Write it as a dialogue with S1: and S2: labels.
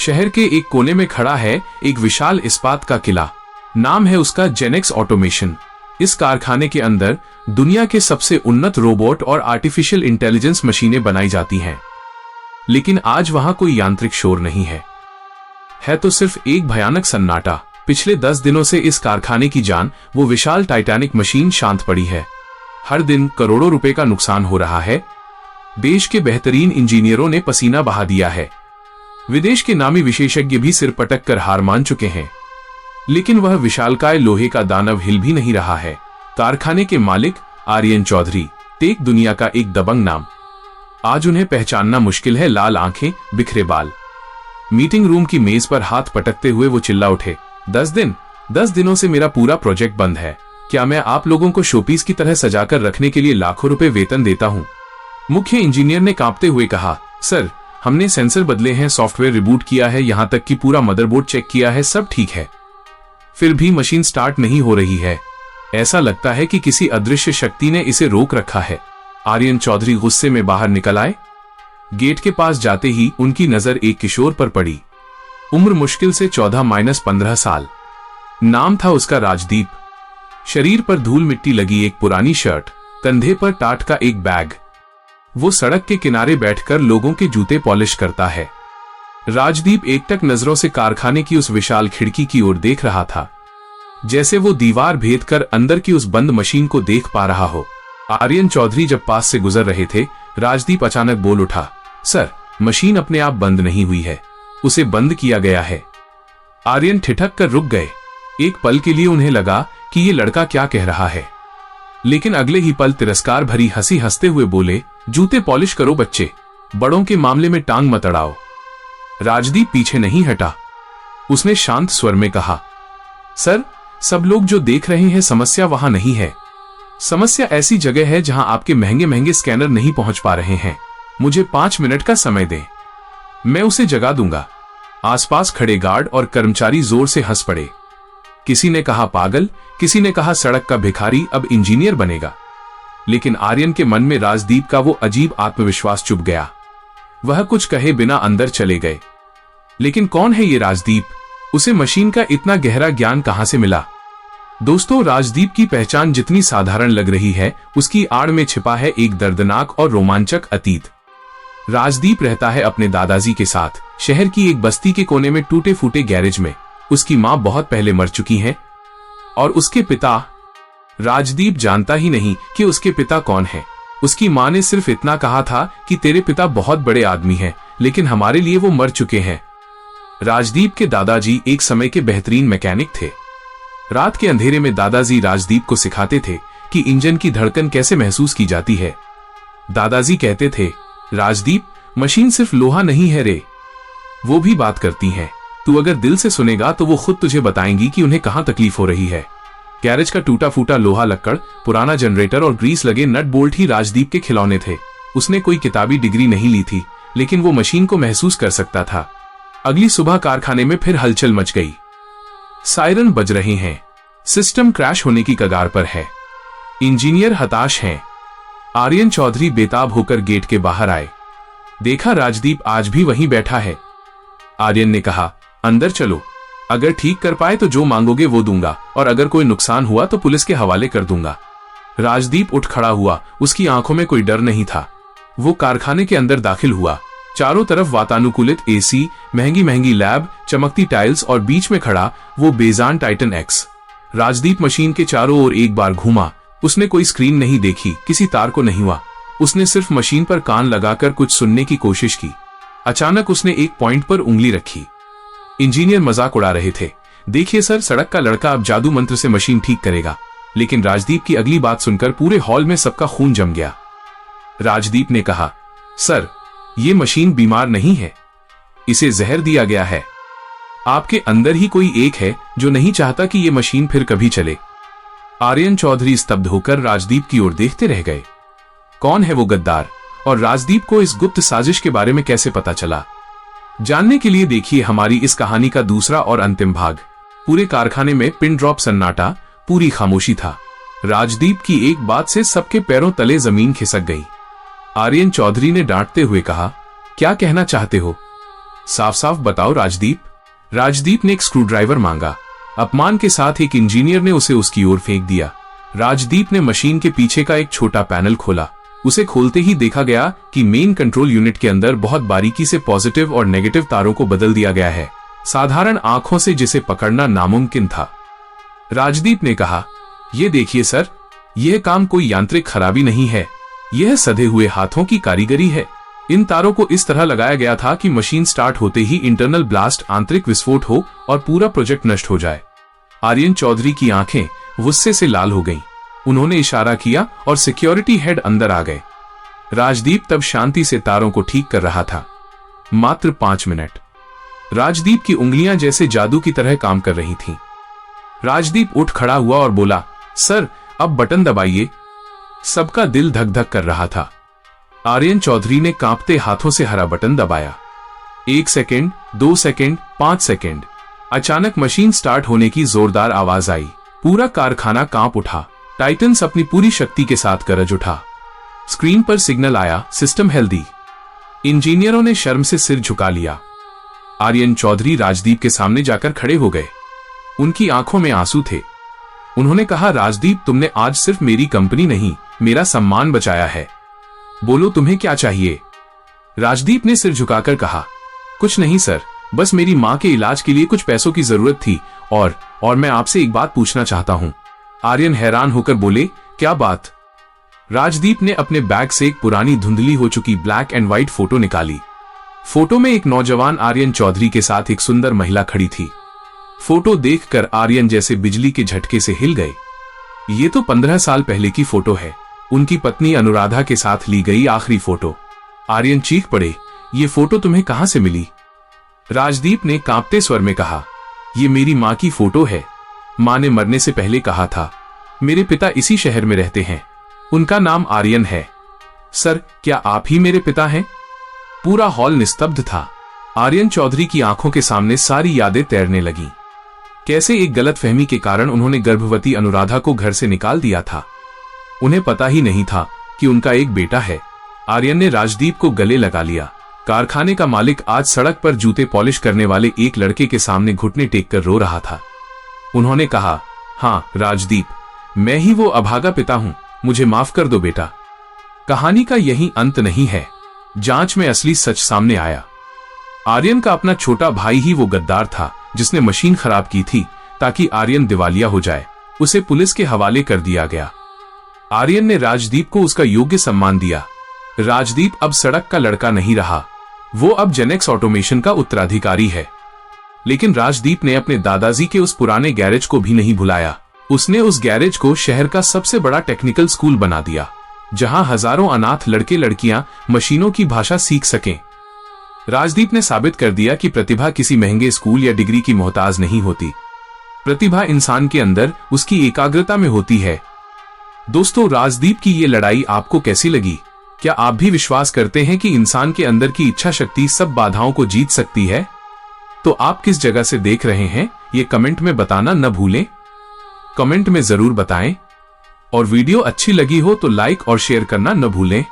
S1: शहर के एक कोने में खड़ा है एक विशाल इस्पात का किला। नाम है उसका जेनेक्स ऑटोमेशन। इस कारखाने के अंदर दुनिया के सबसे उन्नत रोबोट और आर्टिफिशियल इंटेलिजेंस मशीनें बनाई जाती हैं। लेकिन आज वहां कोई यांत्रिक शोर नहीं है तो सिर्फ एक भयानक सन्नाटा। पिछले 10 दिनों से इस कारखाने की जान, वो विशाल टाइटैनिक मशीन शांत पड़ी है। हर दिन करोड़ों रुपए का नुकसान हो रहा है। देश के बेहतरीन इंजीनियरों ने पसीना बहा दिया है। विदेश के नामी विशेषज्ञ भी सिर पटक कर हार मान चुके हैं। लेकिन वह विशालकाय लोहे का दानव हिल भी नहीं रहा है। कारखाने के मालिक आर्यन चौधरी, टेक दुनिया का एक दबंग नाम। आज उन्हें पहचानना मुश्किल है। लाल आंखें, बिखरे बाल। मीटिंग रूम की मेज पर हाथ पटकते हुए वो चिल्ला उठे, 10 दिनों से मेरा पूरा प्रोजेक्ट बंद है। क्या मैं आप लोगों को शोपीस की तरह सजाकर रखने के लिए लाखों रुपए वेतन देता हूं? मुख्य इंजीनियर ने कांपते हुए कहा, सर, हमने सेंसर बदले हैं, सॉफ्टवेयर रिबूट किया है, यहां तक कि पूरा मदरबोर्ड चेक किया है, सब ठीक है। फिर भी मशीन स्टार्ट नहीं हो रही है। ऐसा लगता है कि किसी अदृश्य शक्ति ने इसे रोक रखा है। आर्यन चौधरी गुस्से में बाहर निकल आए। गेट के पास जाते ही उनकी नजर एक किशोर पर पड़ी। उम्र मुश्किल से 14-15 साल। नाम था उसका राजदीप। शरीर पर धूल मिट्टी लगी एक पुरानी शर्ट, कंधे पर टाट का एक बैग। वो सड़क के किनारे बैठकर लोगों के जूते पॉलिश करता है। राजदीप एकटक नजरों से कारखाने की उस विशाल खिड़की की ओर देख रहा था, जैसे वो दीवार भेद कर अंदर की उस बंद मशीन को देख पा रहा हो। आर्यन चौधरी जब पास से गुजर रहे थे, राजदीप अचानक बोल उठा, सर, मशीन अपने आप बंद नहीं हुई है, उसे बंद किया गया है। आर्यन ठिठक कर रुक गए। एक पल के लिए उन्हें लगा कि ये लड़का क्या कह रहा है, लेकिन अगले ही पल तिरस्कार भरी हंसी हंसते हुए बोले, जूते पॉलिश करो बच्चे, बड़ों के मामले में टांग मत अड़ाओ। राजदीप पीछे नहीं हटा। उसने शांत स्वर में कहा, सर, सब लोग जो देख रहे हैं, समस्या वहां नहीं है। समस्या ऐसी जगह है जहां आपके महंगे महंगे स्कैनर नहीं पहुंच पा रहे हैं। मुझे 5 मिनट का समय दें, मैं उसे जगा दूंगा। आसपास खड़े गार्ड और कर्मचारी जोर से हंस पड़े। किसी ने कहा पागल, किसी ने कहा सड़क का भिखारी अब इंजीनियर बनेगा। लेकिन आर्यन के मन में राजदीप का वो अजीब आत्मविश्वास चुभ गया। वह कुछ कहे बिना अंदर चले गए। लेकिन कौन है ये राजदीप? उसे मशीन का इतना गहरा ज्ञान कहां से मिला? दोस्तों, राजदीप की पहचान जितनी साधारण लग रही है, उसकी आड़ में छिपा है एक दर्दनाक और रोमांचक अतीत। राजदीप रहता है अपने दादाजी के साथ, शहर की एक बस्ती के कोने में टूटे फूटे गैरेज में। उसकी मां बहुत पहले मर चुकी है और उसके पिता, राजदीप जानता ही नहीं कि उसके पिता कौन है। उसकी मां ने सिर्फ इतना कहा था कि तेरे पिता बहुत बड़े आदमी हैं, लेकिन हमारे लिए वो मर चुके हैं। राजदीप के दादाजी एक समय के बेहतरीन मैकेनिक थे। रात के अंधेरे में दादाजी राजदीप को सिखाते थे कि इंजन की धड़कन कैसे महसूस की जाती है। दादाजी कहते थे, राजदीप, मशीन सिर्फ लोहा नहीं है रे, वो भी बात करती हैं। तू अगर दिल से सुनेगा तो वो खुद तुझे बताएंगी कि उन्हें कहां तकलीफ हो रही है। गैरेज का टूटा फूटा लोहा, लक्कड़, पुराना जनरेटर और ग्रीस लगे नट बोल्ट ही राजदीप के खिलौने थे। उसने कोई किताबी डिग्री नहीं ली थी, लेकिन वो मशीन को महसूस कर सकता था। अगली सुबह कारखाने में फिर हलचल मच गई। सायरन बज रहे हैं, सिस्टम क्रैश होने की कगार पर है। इंजीनियर हताश हैं। आर्यन चौधरी बेताब होकर गेट के बाहर आए। देखा, राजदीप आज भी वहीं बैठा है। आर्यन ने कहा, अंदर चलो, अगर ठीक कर पाए तो जो मांगोगे वो दूंगा, और अगर कोई नुकसान हुआ तो पुलिस के हवाले कर दूंगा। राजदीप उठ खड़ा हुआ। उसकी आंखों में कोई डर नहीं था। वो कारखाने के अंदर दाखिल हुआ। चारों तरफ वातानुकूलित एसी, महंगी महंगी लैब, चमकती टाइल्स और बीच में खड़ा वो बेजान टाइटन एक्स। राजदीप मशीन के चारों ओर एक बार घूमा। उसने कोई स्क्रीन नहीं देखी, किसी तार को नहीं हुआ। उसने सिर्फ मशीन पर कान लगाकर कुछ सुनने की कोशिश की। अचानक उसने एक पॉइंट पर उंगली रखी। इंजीनियर मजाक उड़ा रहे थे, देखिए सर, सड़क का लड़का अब जादू मंत्र से मशीन ठीक करेगा। लेकिन राजदीप की अगली बात सुनकर पूरे हॉल में सबका खून जम गया। राजदीप ने कहा, सर, ये मशीन बीमार नहीं है, इसे जहर दिया गया है। आपके अंदर ही कोई एक है जो नहीं चाहता कि ये मशीन फिर कभी चले। आर्यन चौधरी स्तब्ध होकर राजदीप की ओर देखते रह गए। कौन है वो गद्दार, और राजदीप को इस गुप्त साजिश के बारे में कैसे पता चला? जानने के लिए देखिए हमारी इस कहानी का दूसरा और अंतिम भाग। पूरे कारखाने में पिन ड्रॉप सन्नाटा, पूरी खामोशी था। राजदीप की एक बात से सबके पैरों तले जमीन खिसक गई। आर्यन चौधरी ने डांटते हुए कहा, क्या कहना चाहते हो? साफ साफ बताओ राजदीप। राजदीप ने एक स्क्रूड्राइवर मांगा। अपमान के साथ एक इंजीनियर ने उसे उसकी ओर फेंक दिया। राजदीप ने मशीन के पीछे का एक छोटा पैनल खोला। उसे खोलते ही देखा गया कि मेन कंट्रोल यूनिट के अंदर बहुत बारीकी से पॉजिटिव और नेगेटिव तारों को बदल दिया गया है, साधारण आंखों से जिसे पकड़ना नामुमकिन था। राजदीप ने कहा, ये देखिए सर, यह काम कोई यांत्रिक खराबी नहीं है, यह सधे हुए हाथों की कारीगरी है। इन तारों को इस तरह लगाया गया था कि मशीन स्टार्ट होते ही इंटरनल ब्लास्ट, आंतरिक विस्फोट हो और पूरा प्रोजेक्ट नष्ट हो जाए। आर्यन चौधरी की आंखें गुस्से से लाल हो गईं। उन्होंने इशारा किया और सिक्योरिटी हेड अंदर आ गए। राजदीप तब शांति से तारों को ठीक कर रहा था। मात्र 5 मिनट। राजदीप की उंगलियां जैसे जादू की तरह काम कर रही थीं। राजदीप उठ खड़ा हुआ और बोला, सर अब बटन दबाइए। सबका दिल धक धक कर रहा था। आर्यन चौधरी ने कांपते हाथों से हरा बटन दबाया। 1 सेकेंड, 2 सेकेंड, 5 सेकेंड। अचानक मशीन स्टार्ट होने की जोरदार आवाज आई। पूरा कारखाना कांप उठा। टाइटन्स अपनी पूरी शक्ति के साथ गरज उठा। स्क्रीन पर सिग्नल आया, सिस्टम हेल्दी। इंजीनियरों ने शर्म से सिर झुका लिया। आर्यन चौधरी राजदीप के सामने जाकर खड़े हो गए। उनकी आंखों में आंसू थे। उन्होंने कहा, राजदीप, तुमने आज सिर्फ मेरी कंपनी नहीं, मेरा सम्मान बचाया है। बोलो तुम्हें क्या चाहिए? राजदीप ने सिर झुकाकर कहा, कुछ नहीं सर, बस मेरी मां के इलाज के लिए कुछ पैसों की जरूरत थी और मैं आपसे एक बात पूछना चाहता हूं। आर्यन हैरान होकर बोले, क्या बात? राजदीप ने अपने बैग से एक पुरानी धुंधली हो चुकी ब्लैक एंड व्हाइट फोटो निकाली। फोटो में एक नौजवान आर्यन चौधरी के साथ एक सुंदर महिला खड़ी थी। फोटो देखकर आर्यन जैसे बिजली के झटके से हिल गए। ये तो 15 साल पहले की फोटो है, उनकी पत्नी अनुराधा के साथ ली गई आखिरी फोटो। आर्यन चीख पड़े, ये फोटो तुम्हें कहां से मिली? राजदीप ने कांपते स्वर में कहा, ये मेरी मां की फोटो है। मां ने मरने से पहले कहा था, मेरे पिता इसी शहर में रहते हैं, उनका नाम आर्यन है। सर, क्या आप ही मेरे पिता हैं? पूरा हॉल निस्तब्ध था। आर्यन चौधरी की आंखों के सामने सारी यादें तैरने लगीं। कैसे एक गलतफहमी के कारण उन्होंने गर्भवती अनुराधा को घर से निकाल दिया था। उन्हें पता ही नहीं था कि उनका एक बेटा है। आर्यन ने राजदीप को गले लगा लिया। कारखाने का मालिक आज सड़क पर जूते पॉलिश करने वाले एक लड़के के सामने घुटने टेक कर रो रहा था। उन्होंने कहा, हाँ राजदीप, मैं ही वो अभागा पिता हूं, मुझे माफ कर दो बेटा। कहानी का यही अंत नहीं है। जांच में असली सच सामने आया। आर्यन का अपना छोटा भाई ही वो गद्दार था जिसने मशीन खराब की थी ताकि आर्यन दिवालिया हो जाए। उसे पुलिस के हवाले कर दिया गया। आर्यन ने राजदीप को उसका योग्य सम्मान दिया। राजदीप अब सड़क का लड़का नहीं रहा, वो अब जेनेक्स ऑटोमेशन का उत्तराधिकारी है। लेकिन राजदीप ने अपने दादाजी के उस पुराने गैरेज को भी नहीं भुलाया। उसने उस गैरेज को शहर का सबसे बड़ा टेक्निकल स्कूल बना दिया, जहां हजारों अनाथ लड़के लड़कियां मशीनों की भाषा सीख सकें। राजदीप ने साबित कर दिया कि प्रतिभा किसी महंगे स्कूल या डिग्री की मोहताज नहीं होती। प्रतिभा इंसान के अंदर उसकी एकाग्रता में होती है। दोस्तों, राजदीप की ये लड़ाई आपको कैसी लगी? क्या आप भी विश्वास करते हैं कि इंसान के अंदर की इच्छा शक्ति सब बाधाओं को जीत सकती है? तो आप किस जगह से देख रहे हैं, ये कमेंट में बताना न भूलें। कमेंट में जरूर बताएं और वीडियो अच्छी लगी हो तो लाइक और शेयर करना न भूलें।